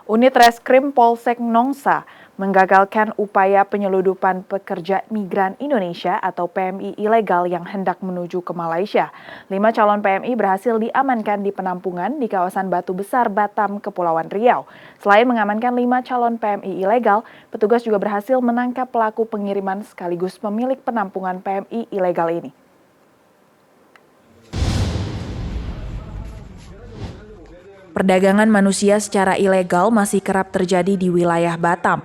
Unit Reskrim Polsek Nongsa menggagalkan upaya penyeludupan pekerja migran Indonesia atau PMI ilegal yang hendak menuju ke Malaysia. 5 calon PMI berhasil diamankan di penampungan di kawasan Batu Besar, Batam, Kepulauan Riau. Selain mengamankan 5 calon PMI ilegal, petugas juga berhasil menangkap pelaku pengiriman sekaligus pemilik penampungan PMI ilegal ini. Perdagangan manusia secara ilegal masih kerap terjadi di wilayah Batam.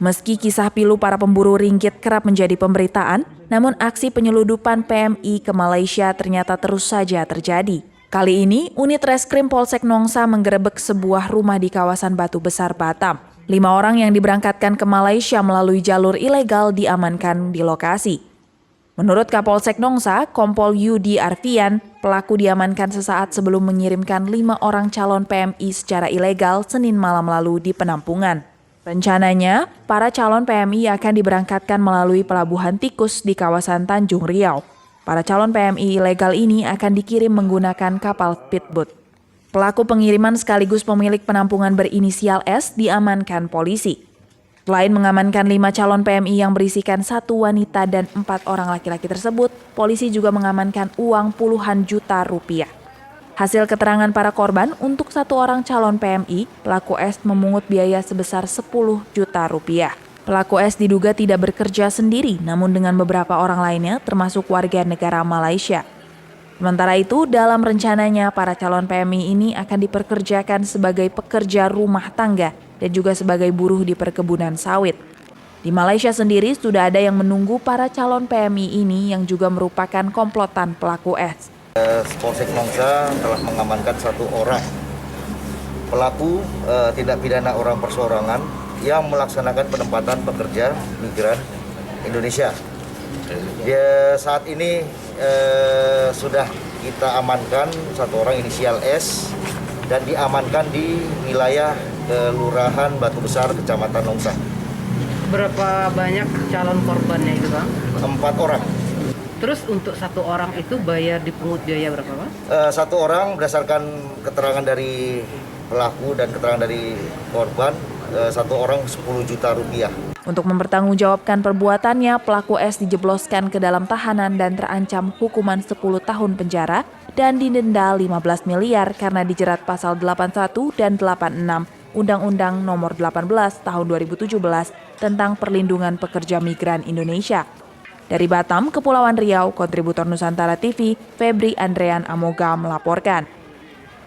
Meski kisah pilu para pemburu ringgit kerap menjadi pemberitaan, namun aksi penyeludupan PMI ke Malaysia ternyata terus saja terjadi. Kali ini, unit Reskrim Polsek Nongsa menggerebek sebuah rumah di kawasan Batu Besar, Batam. 5 orang yang diberangkatkan ke Malaysia melalui jalur ilegal diamankan di lokasi. Menurut Kapolsek Nongsa, Kompol Yudi Arfian, pelaku diamankan sesaat sebelum mengirimkan 5 orang calon PMI secara ilegal Senin malam lalu di penampungan. Rencananya, para calon PMI akan diberangkatkan melalui Pelabuhan Tikus di kawasan Tanjung Riau. Para calon PMI ilegal ini akan dikirim menggunakan kapal speedboat. Pelaku pengiriman sekaligus pemilik penampungan berinisial S diamankan polisi. Selain mengamankan 5 calon PMI yang berisikan 1 wanita dan 4 orang laki-laki tersebut, polisi juga mengamankan uang puluhan juta rupiah. Hasil keterangan para korban, untuk 1 orang calon PMI, pelaku S memungut biaya sebesar 10 juta rupiah. Pelaku S diduga tidak bekerja sendiri, namun dengan beberapa orang lainnya termasuk warga negara Malaysia. Sementara itu, dalam rencananya para calon PMI ini akan diperkerjakan sebagai pekerja rumah tangga dan juga sebagai buruh di perkebunan sawit. Di Malaysia sendiri sudah ada yang menunggu para calon PMI ini yang juga merupakan komplotan pelaku S. Polsek Nongsa telah mengamankan 1 orang pelaku tindak pidana orang perseorangan yang melaksanakan penempatan pekerja migran Indonesia. Dia saat ini sudah kita amankan 1 orang inisial S dan diamankan di wilayah Kelurahan Batu Besar, Kecamatan Nongsa. Berapa banyak calon korbannya itu, Bang? 4 orang. Terus untuk 1 orang itu dipungut biaya berapa, Bang? 1 orang berdasarkan keterangan dari pelaku dan keterangan dari korban, 1 orang 10 juta rupiah. Untuk mempertanggungjawabkan perbuatannya, pelaku S dijebloskan ke dalam tahanan dan terancam hukuman 10 tahun penjara dan didenda 15 miliar karena dijerat pasal 81 dan 86 Undang-Undang Nomor 18 Tahun 2017 tentang Perlindungan Pekerja Migran Indonesia. Dari Batam, Kepulauan Riau, kontributor Nusantara TV, Febri Andrean Amoga melaporkan.